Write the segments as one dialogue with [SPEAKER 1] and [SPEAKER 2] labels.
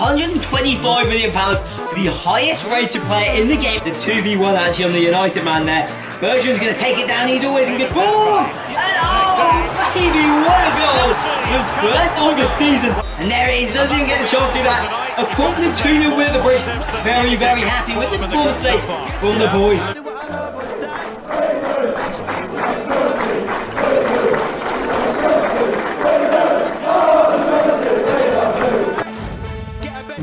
[SPEAKER 1] £125 million for the highest rated player in the game. It's a 2v1 actually on the United man there. Bergeron's going to take it down, he's always in good form! And oh, baby, what a goal! The first of the season. And there it is, doesn't even get the chance to do that. A confident 2-0 win at the bridge. Very, very happy with the performance today from the boys.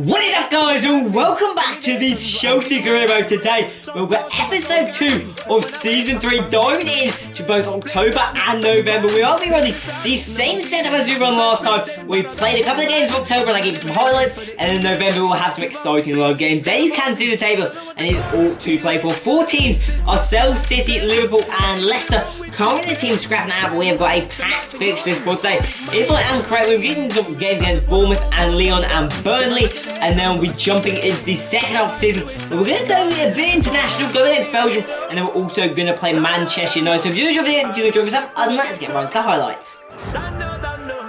[SPEAKER 1] What is up guys, and welcome back to the Chelsea Career Mode. Today we've got episode 2 of season 3, diving in to both October and November. We are running the same setup as we run last time. We played a couple of games of October and I gave you some highlights, and in November we'll have some exciting live games. There you can see the table, and it's all to play for. 4 teams, ourselves, City, Liverpool and Leicester. Currently the team's scrapping out, but we have got a packed fixtures for today. If I am correct, we've given some games against Bournemouth and Lyon and Burnley, and then we'll be jumping into the second half of the season. But we're going to go a bit international, go against Belgium, and then we're also going to play Manchester United. So if you enjoy the video, do enjoy yourself, and let's get right into the highlights.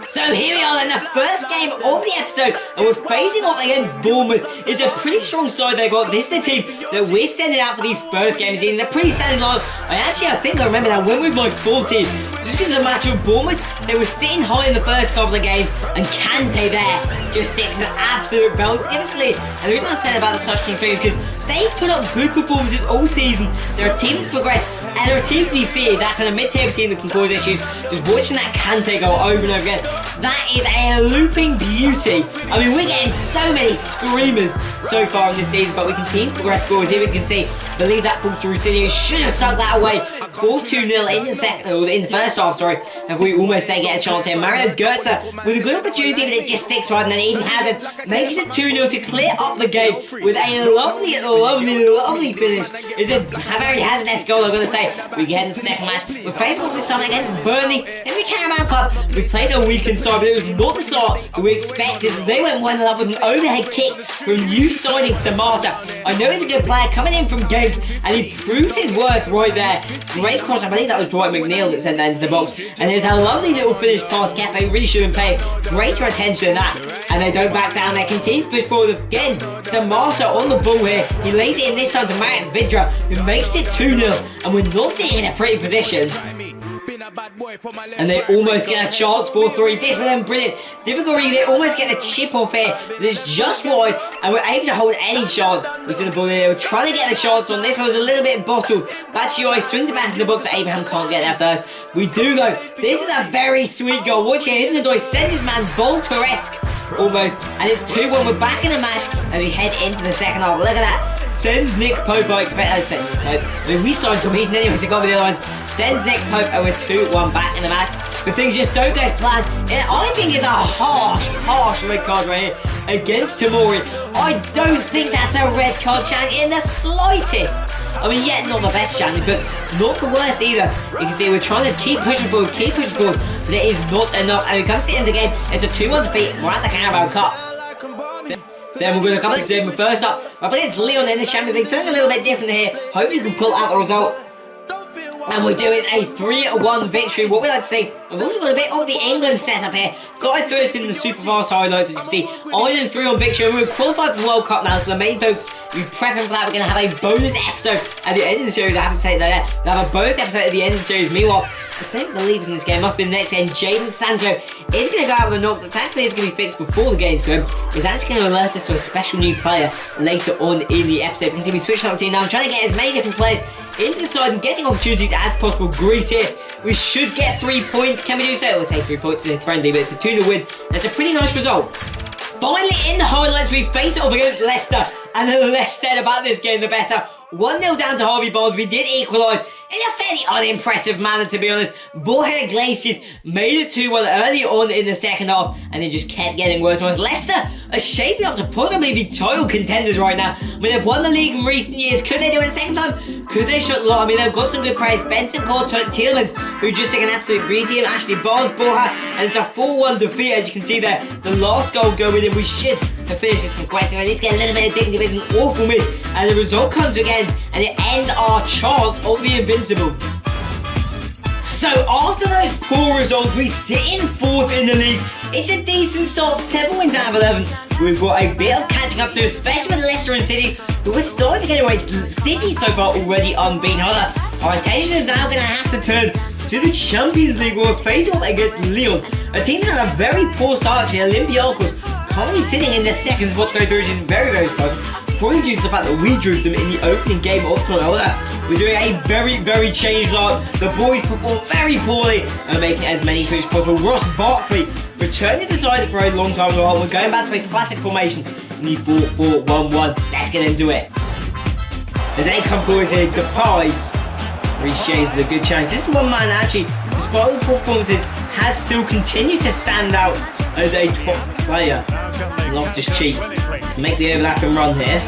[SPEAKER 1] So here we are then, the first game of the episode, and we're facing off against Bournemouth. It's a pretty strong side they've got. This is the team that we're sending out for the first game of the season. They're pretty standing line. I think I remember that when we played 4 team, just because of the match with Bournemouth, they were sitting high in the first couple of games, and Kante there just sticks an absolute belt to give us the lead. And the reason I'm saying about the such strong team because they've put up good performances all season. They're a team that's progressed, and they're a team to be feared. That kind of mid-table team that can cause issues. Just watching that Kante go over and over again. That is a looping beauty. I mean, we're getting so many screamers so far in this season, but we continue to progress forward. Here we can see, believe that ball to Rossi should have stuck that away. 4-2-0 in the first half, sorry. And we almost then get a chance here. Mario Götze with a good opportunity, but it just sticks right, and then Eden Hazard makes it 2-0 to clear up the game with a lovely finish. It's a very Hazard-esque goal, I'm going to say. We get in the second match. We're facing off this time against Burnley in the Carabao Cup. We played a weekend side, but it was not the start that we expected. They went 1-0 with an overhead kick from new signing Samata. I know he's a good player coming in from Genk, and he proved his worth right there. Great cross, I believe that was Dwight McNeil that sent that into the box. And there's a lovely little finish past Kepa. Really should have been paying greater attention to that. And they don't back down, they continue to push forward again. Samata on the ball here. He lays it in this time to Marek Vidra, who makes it 2-0. And we're not sitting in a pretty position. And they almost get a chance for 3. This was then brilliant. Difficulty, they almost get the chip off here. This is just wide, and we're able to hold any chance. We see the ball there. We're trying to get the chance on. This one was a little bit bottled. Batshuayi swings it back in the box, but Abraham can't get there first. We do though. This is a very sweet goal. Watch here, Hidden sends his man Volteresque almost, and it's 2-1. We're back in the match as we head into the second half. Look at that. Sends Nick Pope. I expect us to. I mean, we started competing anyway to go with the other ones. Sends Nick Pope, and we're 2-1 back in the match. But things just don't go as planned. And I think it's a harsh red card right here against Tamori. I don't think that's a red card challenge in the slightest. I mean, yeah, not the best challenge, but not the worst either. You can see we're trying to keep pushing forward, but it is not enough. And we come to the end of the game, it's a 2-1 defeat. We're at the Carabao Cup. Then we're going to come back to them first up. Up against Lyon in the Champions League. Something a little bit different here. Hope you can pull out the result. And we do is a 3-1 victory. What we like to see, we've also got a bit of the England setup here. Thought I'd throw this in the super fast highlights. As you can see, Ireland 3-1 victory. And we're qualified for the World Cup now, so the main focus, we're prepping for that. We're going to have a bonus episode at the end of the series. I haven't said that yet. We'll have a bonus episode at the end of the series. Meanwhile, I think believers in this game must be the next game. Jadon Sancho is going to go out with a knock. Thankfully, it's going to be fixed before the game's going. It's actually going to alert us to a special new player later on in the episode. Because we switch up the team now. I'm trying to get as many different players into the side and getting opportunities as possible. Greece here. We should get 3 points. Can we do so? We'll say 3 points. It's friendly, but it's a 2-0 win. That's a pretty nice result. Finally, in the highlights, we face it off against Leicester. And the less said about this game, the better. 1-0 down to Harvey Barnes. We did equalise in a fairly unimpressive manner, to be honest. Borja Iglesias made it 2-1 early on in the second half, and it just kept getting worse and worse. Leicester are shaping up to possibly be title contenders right now. I mean, they've won the league in recent years. Could they do it a second time? Could they shut the lot? I mean, they've got some good players. Benton, Tielemans, who just took an absolute beauty, and Ashley Barnes, Borja, and it's a 4-1 defeat, as you can see there. The last goal going in. We should have finished this progressing. I need to get a little bit of dignity. It's an awful miss, and the result comes again, and it ends our chance of the Invincibles. So after those poor results, we sit in 4th in the league, It's a decent start, 7 wins out of 11. We've got a bit of catching up to, especially with Leicester and City, but we're starting to get away. City so far already unbeaten. However, our attention is now going to have to turn to the Champions League. We're facing off against Lyon, a team that had a very poor start to Olympiacos, currently sitting in their second spot to go through, which is very, very close. Probably due to the fact that we drew them in the opening game of the tournament. We're doing a very, very changed line. The boys perform very poorly and making as many threes as possible. Ross Barkley returning to the side for a long time ago. We're going back to a classic formation in the 4-4-1-1. Let's get into it. As they come forward here, Depay. Reece James is a good chance. This is one man actually, despite his performances, has still continued to stand out as a top player. Loftus-Cheek make the overlap and run here.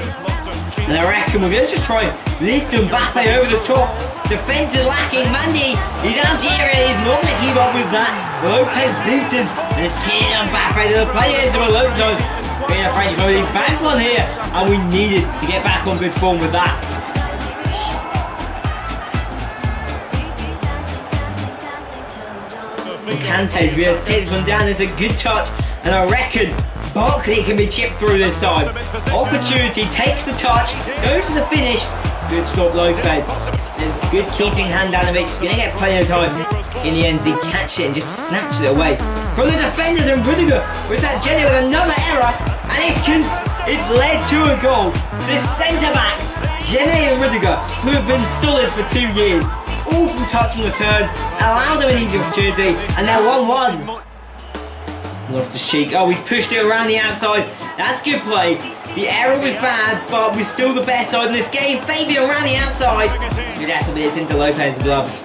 [SPEAKER 1] And I reckon we're going to just try and lift Mbappe over the top. Defence is lacking. Mandy, he's Algeria, he's not going to keep up with that. Lopez beaten, and it's Kylian Mbappe to the play into a low zone. Being afraid to go with back on here, and we needed to get back on good form with that. Kante's be able to take this one down. It's a good touch, and I reckon Barkley can be chipped through this time. Opportunity, takes the touch, goes for the finish. Good stop, Lopez. There's good keeping Handanovic. He's going to get plenty of time. In the end, he catches it and just snatches it away. From the defenders, and Rudiger with that Jenny with another error, and it's led to a goal. The centre-backs, Jenny and Rudiger, who have been solid for 2 years. Awful touch on the turn, allowed them an easy opportunity, and they're 1-1. Loftus-Cheek, oh, he's pushed it around the outside. That's good play. The error was bad, but we're still the best side in this game. Fabian around the outside. Good effort, it's into Lopez's gloves.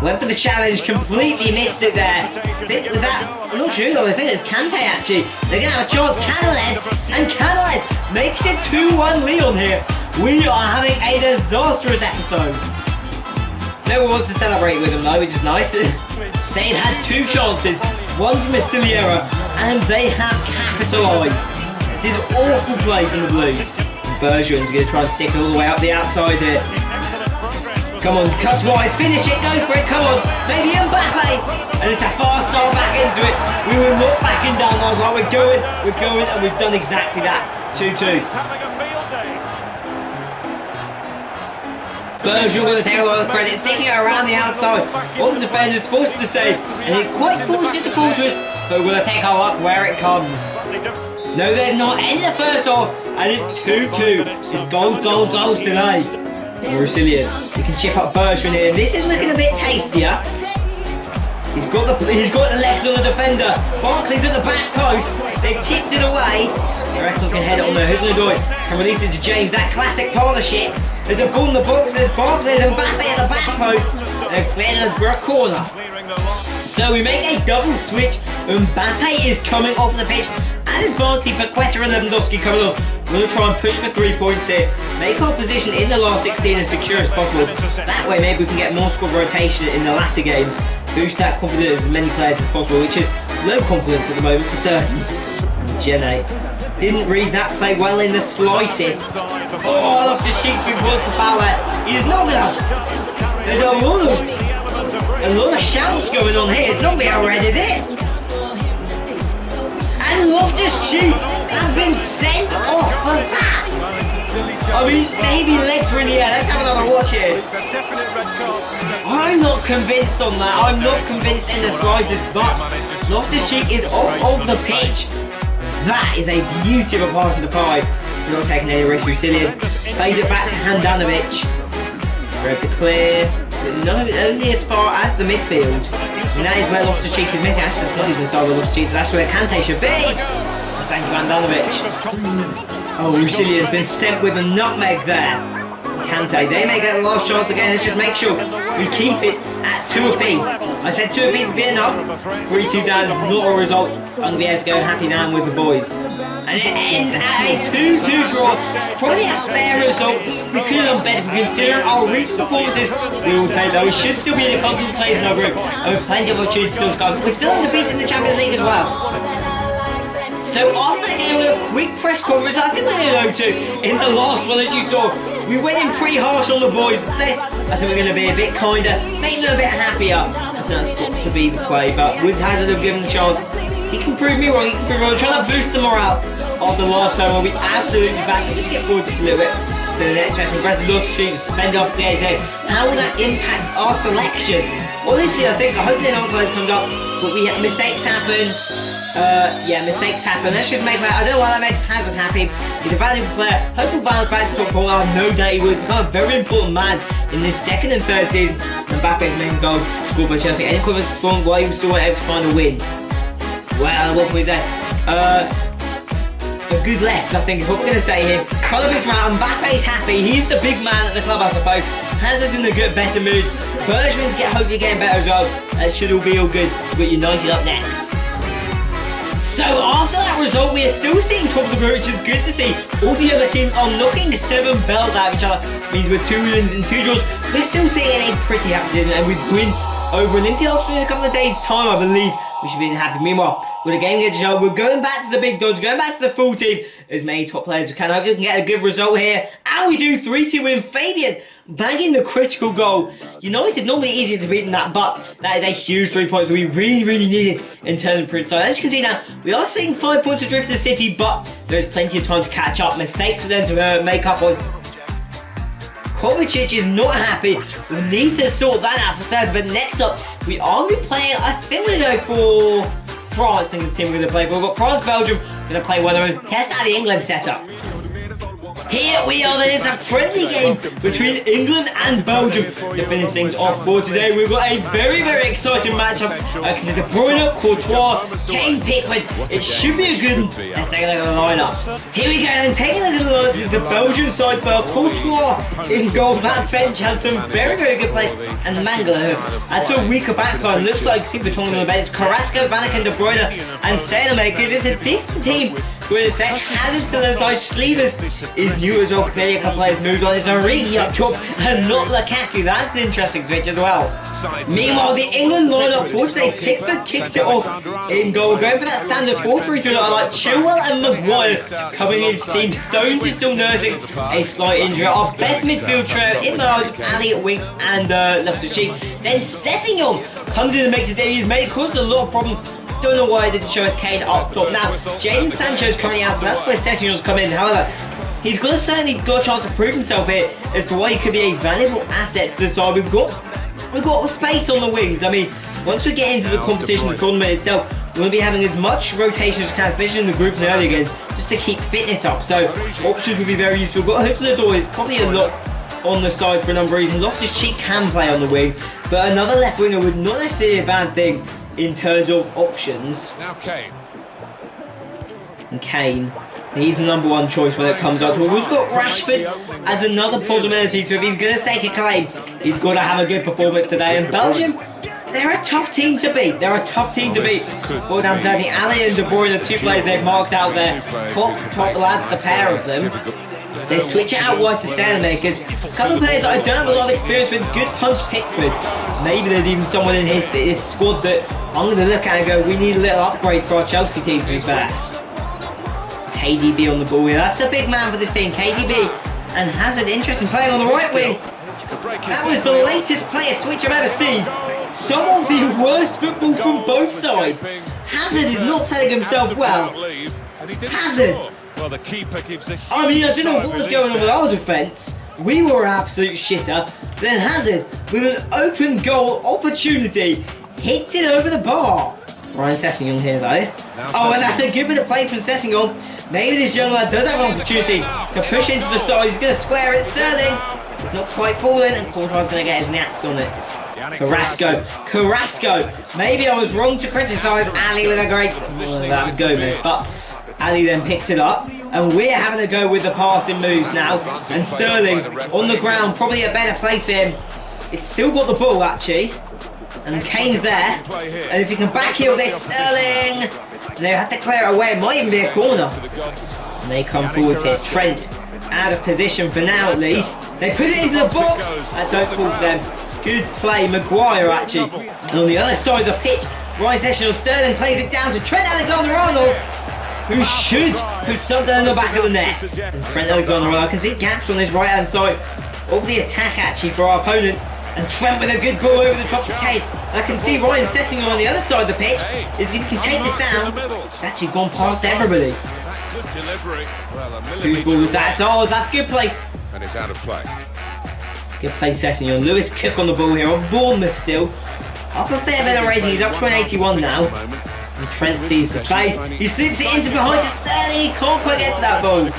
[SPEAKER 1] Went for the challenge, completely missed it there. Was that, I'm not sure though, I think it was Kante actually. They're going to have a chance, Canales makes it 2-1 Lyon here. We are having a disastrous episode. No one wants to celebrate with them though, which is nice. They've had 2 chances, one from a silly error, and they have capitalised. This is awful play from the Blues. Bergeron's going to try and stick it all the way up the outside here. Come on, cuts wide, finish it, go for it, come on. Maybe Mbappe. And it's a fast start back into it. We were not backing down. I was like, we're going, and we've done exactly that. 2-2. Bergeron going to take a lot of credit, sticking it around the outside. All the defenders forced to save, and it quite forced it to fall to us, but we're going to take our luck where it comes. No, there's not. End of the first half, and it's 2-2. It's goals today. Brazilian. We can chip up Bergeron here. This is looking a bit tastier. He's got the legs on the defender. Barkley's at the back post. They've tipped it away. I reckon we can head it on there. Who's going to do it? Can release it to James. That classic partnership. There's a ball in the box. There's Barkley and Mbappe at the back post. They've cleared us for a corner. So we make a double switch. Mbappe is coming off the pitch. And it's Barkley, Paqueta and Lewandowski coming on. We're going to try and push for 3 points here. Make our position in the last 16 as secure as possible. That way maybe we can get more squad rotation in the latter games. Boost that confidence as many players as possible, which is low confidence at the moment for certain. Jenny didn't read that play well in the slightest. Oh, Loftus-Cheek's been forced to foul there. He's not going to... There's a lot of shouts going on here. It's not going to be red, is it? And Loftus-Cheek has been sent off for that. I mean, maybe legs were in the air. Let's have another watch here. I'm not convinced on that. I'm not convinced in the slightest, but Loftus-Cheek is off of the pitch. That is a beautiful pass in the pie. Not taking any risk. Resilient. Plays it back to Handanovic. Grab the clear. No, only as far as the midfield. And that is where Loftus-Cheek is missing. Actually, that's not even the side of Loftus-Cheek. That's where Kante should be. Thank you, Handanovic. Oh, Rusilian's been sent with a nutmeg there. Kante, they may get the last chance again. Let's just make sure we keep it at 2 apiece. I said 2 apiece would be enough. 3-2 down is not a result. I'm going to be able to go happy now with the boys. And it ends at a 2-2 draw. Probably a fair result. We could have done better considering our recent performances. We will take that. We should still be in the confident place in our group. And with plenty of opportunities still to go. We're still undefeated in the Champions League as well. So after a quick press conference, I think we're going to go to in the last one, as you saw. We went in pretty harsh on the boys. Today, I think we're going to be a bit kinder, make them a bit happier. I think that's got to be the play, but with Hazard have given the chance, He can prove me wrong, he can prove me wrong. Trying to boost the morale after the last time. We'll be absolutely back. We'll just get forward just a little bit to the next match. Aggressive loss streak, suspend off the AZ. How will that impact our selection? Honestly, I hope the announce players comes up, but mistakes happen. Yeah, mistakes happen. Let's just make that. I don't know why that makes Hazard happy. He's a valuable player. Hope he'll bounce back to top four. I know that he would become a very important man in this second and third season. Mbappe's main goal scored by Chelsea. Any equivalent scoring while he was still able to find a win. Well, what can we say? A good lesson, I think, is what we're going to say here. Collab is right. Mbappe's happy. He's the big man at the club, I suppose. Hazard's in a good, better mood. Bergman's hopefully getting better as well. That should all be all good. We've got United up next. So after that result, we are still seeing top of the group, which is good to see. All the other teams are knocking 7 bells out of each other. Means we're 2 wins and 2 draws. We're still seeing a pretty happy season, and with win over Olympiacos in a couple of days' time, I believe we should be happy. Meanwhile, with a game against each other, we're going back to the big dodge, going back to the full team. As many top players as we can. Hopefully we can get a good result here. And we do 3-2 win. Fabian bagging the critical goal. United normally easier to beat than that, but that is a huge 3 points that we really needed in terms of print. So as you can see now, we are seeing 5 points to drift to City, but there's plenty of time to catch up. Mistakes for them to make up on. Kovacic is not happy. We need to sort that out for certain. But next up, we are going to be playing, I think we're going to go for France. I think is the team we're going to play for. We've got France, Belgium. We're going to play one of them. Test out the England setup. Here we are, then it's a friendly game between England and Belgium to finish things off for today. We've got a very exciting matchup because it's De Bruyne, Courtois, Kane, Pickford. It should be a good one. Let's take a look at the lineups. Here we go, then taking a look at the lineups is the Belgian side for Courtois in goal. That bench has some very good players, and Mangala, that's a weaker backline. Looks like Super Tonga on the bench. Carrasco, Vanaken, De Bruyne, and Sailormakers. It's a different team. With a sec, Hazard still inside, Sleevers is new as well, clearly a couple players moves on, it's Origi up top and not Lukaku, that's an interesting switch as well. Meanwhile, the England lineup, for today, Pickford kicks it off in goal, we're going for that standard 4-3-2 I like. Chilwell and Maguire coming in team. Stones is still nursing a slight injury. Our best midfield trio in Marge, Ali, Winks and Loftus-Cheek. Then Sessegnon comes in and makes his debut, he's made caused a lot of problems. Don't know why I didn't show us Kane up top. Now, Jadon Sancho's coming out, so that's where Sessegnon's come in. However, he's certainly got a chance to prove himself here as to why he could be a valuable asset to the side. We've got space on the wings. I mean, once we get into the competition, the tournament itself, we're going to be having as much rotation as we can, especially in the group and early games, just to keep fitness up. So, options will be very useful. We've got a hook to the door. It's probably a lot on the side for a number of reasons. Loftus-Cheek can play on the wing, but another left winger would not necessarily be a bad thing in terms of options.
[SPEAKER 2] Now Kane.
[SPEAKER 1] And Kane, he's the number one choice when it comes out to it. We've got Rashford as another possibility, so if he's going to stake a claim, he's got to have a good performance today. And Belgium, they're a tough team to beat. They're a tough team to beat. Well done, I think Ali and De Bruyne are 2 players they've marked out there. Top lads, the pair of them. They switch it out wide to Sailormakers. A couple of players that I don't have a lot of experience with. Good punch Pickford. Maybe there's even someone in his squad that I'm going to look at and go, we need a little upgrade for our Chelsea team to be fair. KDB on the ball here. That's the big man for this team. KDB and Hazard, interesting playing on the right wing. That was the latest player switch I've ever seen. Some of the worst football from both sides. Hazard is not selling himself well. Hazard.
[SPEAKER 2] Well, the keeper gives a
[SPEAKER 1] I mean, I don't know what was going on with our defence. We were an absolute shitter. Then Hazard, with an open goal opportunity, hits it over the bar. Ryan Sessegnon here though. Oh, and that's a good bit of play from Sessegnon. Maybe this young lad does have an opportunity to push into the side. He's going to square it. Sterling. It's not quite falling, and Courtois going to get his naps on it. Carrasco. Maybe I was wrong to criticise Ali with a great. Well, that was Gomez, but Ali then picks it up, and we're having to go with the passing moves now. And Sterling on the ground, probably a better place for him. It's still got the ball actually, and Kane's there. And if you can backheel this, Sterling. And they have to clear it away. It might even be a corner. And they come forward here. Trent out of position for now at least. They put it into the box. That don't fall for them. Good play, Maguire actually. And on the other side of the pitch, Ryan Sessegnon, Sterling plays it down to Trent Alexander-Arnold, who should put something in the back of the net. And Trent Alexander-Arnold, I can see gaps on this right hand side of the attack actually for our opponents. And Trent with a good ball over the top of Kane. I can see Ryan setting on the other side of the pitch. Is if he can take this down, it's actually gone past everybody. Whose ball was that? Oh, that's good play.
[SPEAKER 2] And it's out of play.
[SPEAKER 1] Good play, Sessegnon. Lewis Cook on the ball here. On Bournemouth still. Up a fair bit of rating. He's up to an 81 now. And Trent sees the space. He slips it into behind to Sterling. He can't quite get to that ball.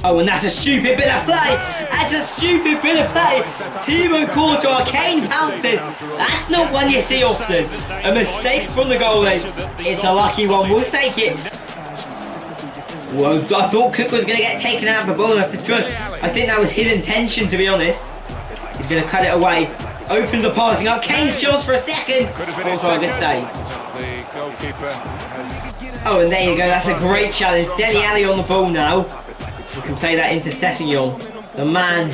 [SPEAKER 1] Oh, and that's a stupid bit of play. That's a stupid bit of play. Thibaut Courtois, Kane pounces. That's not one you see often. A mistake from the goalie. It's a lucky one. We'll take it. Whoa, I thought Cook was going to get taken out of the ball after trust. I think that was his intention, to be honest. He's going to cut it away. Open the passing up. Kane's chance for a second. Also a good save. Oh, and there you go. That's a great challenge. Dele Alli on the ball now. We can play that into Sessegnon. The man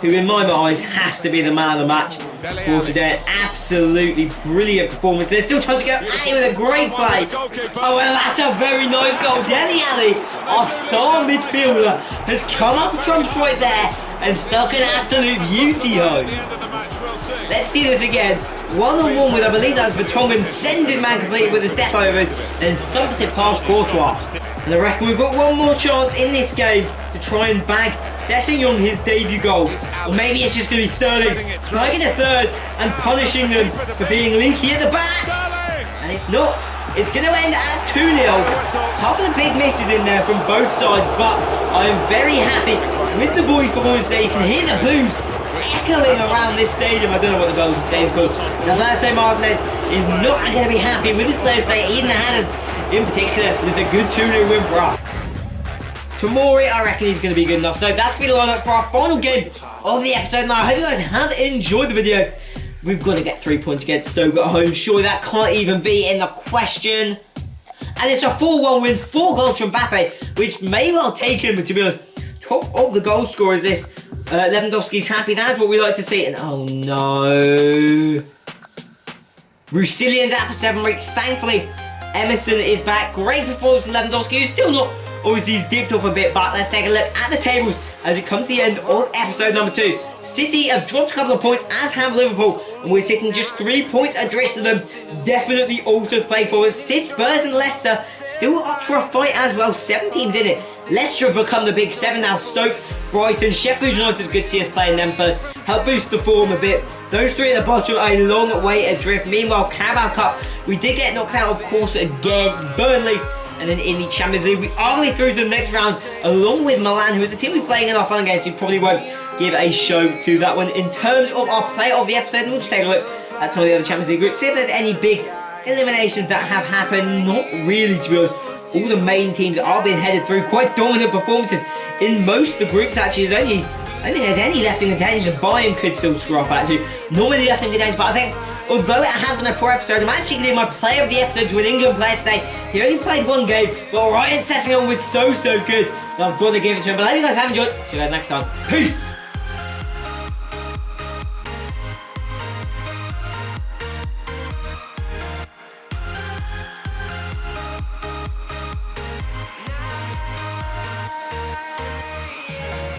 [SPEAKER 1] who, in my eyes, has to be the man of the match for today. Absolutely brilliant performance. There's still time to go. Ali with a great play. Oh, well, that's a very nice goal. Dele Alli, our star midfielder, has come up trumps right there and stuck an absolute beauty home. Let's see this again. One-on-one with, I believe that's Vertonghen, sends his man completely with a step over and stumps it past Courtois. And I reckon we've got one more chance in this game to try and bag Sessegnon his debut goal. Or maybe it's just going to be Sterling bagging a third and punishing them for being leaky at the back. And it's not. It's going to end at 2-0. Half of the big misses in there from both sides, but I am very happy with the boys' performance today. You can hear the boos echoing around this stadium. I don't know what the stadium's called. Alberto Martinez is not going to be happy with his players today. Eden Hazard in particular. There's a good 2-0 win for us. Tomori, I reckon he's going to be good enough. So that's going to be the lineup for our final game of the episode. Now, I hope you guys have enjoyed the video. We've got to get 3 points against Stoke at home. Surely that can't even be in the question. And it's a 4-1 win, 4 goals from Mbappe, which may well take him, to be honest, top of the goal scorers this. Lewandowski's happy. That's what we like to see. And oh no. Rusilian's out for 7 weeks. Thankfully, Emerson is back. Great performance from Lewandowski, who's still not obviously he's dipped off a bit, but let's take a look at the tables as it comes to the end of episode number 2. City have dropped a couple of points, as have Liverpool, and we're sitting just 3 points adrift to them. Definitely also to play for. City, Spurs and Leicester still up for a fight as well. 7 teams in it. Leicester have become the big 7 now. Stoke, Brighton, Sheffield United, good to see us playing them first. Help boost the form a bit. Those 3 at the bottom are a long way adrift. Meanwhile, Carabao Cup, we did get knocked out, of course, again. Burnley. And then in the Champions League, we are going through to the next round, along with Milan, who is the team we're playing in our fun games. We probably won't give a show to that one. In terms of our player of the episode, we'll just take a look at some of the other Champions League groups, see if there's any big eliminations that have happened. Not really, to be honest. All the main teams are being headed through quite dominant performances in most of the groups. Actually, there's only, I don't think there's any left in contention. Bayern could still screw up, actually. Not many left in contention, but I think, although it has been a poor episode, I'm actually going to give my player of the episode to an England player today. He only played 1 game, but Ryan Sessegnon was so good that I've got to give it to him. But I hope you guys have enjoyed. See you guys next time. Peace!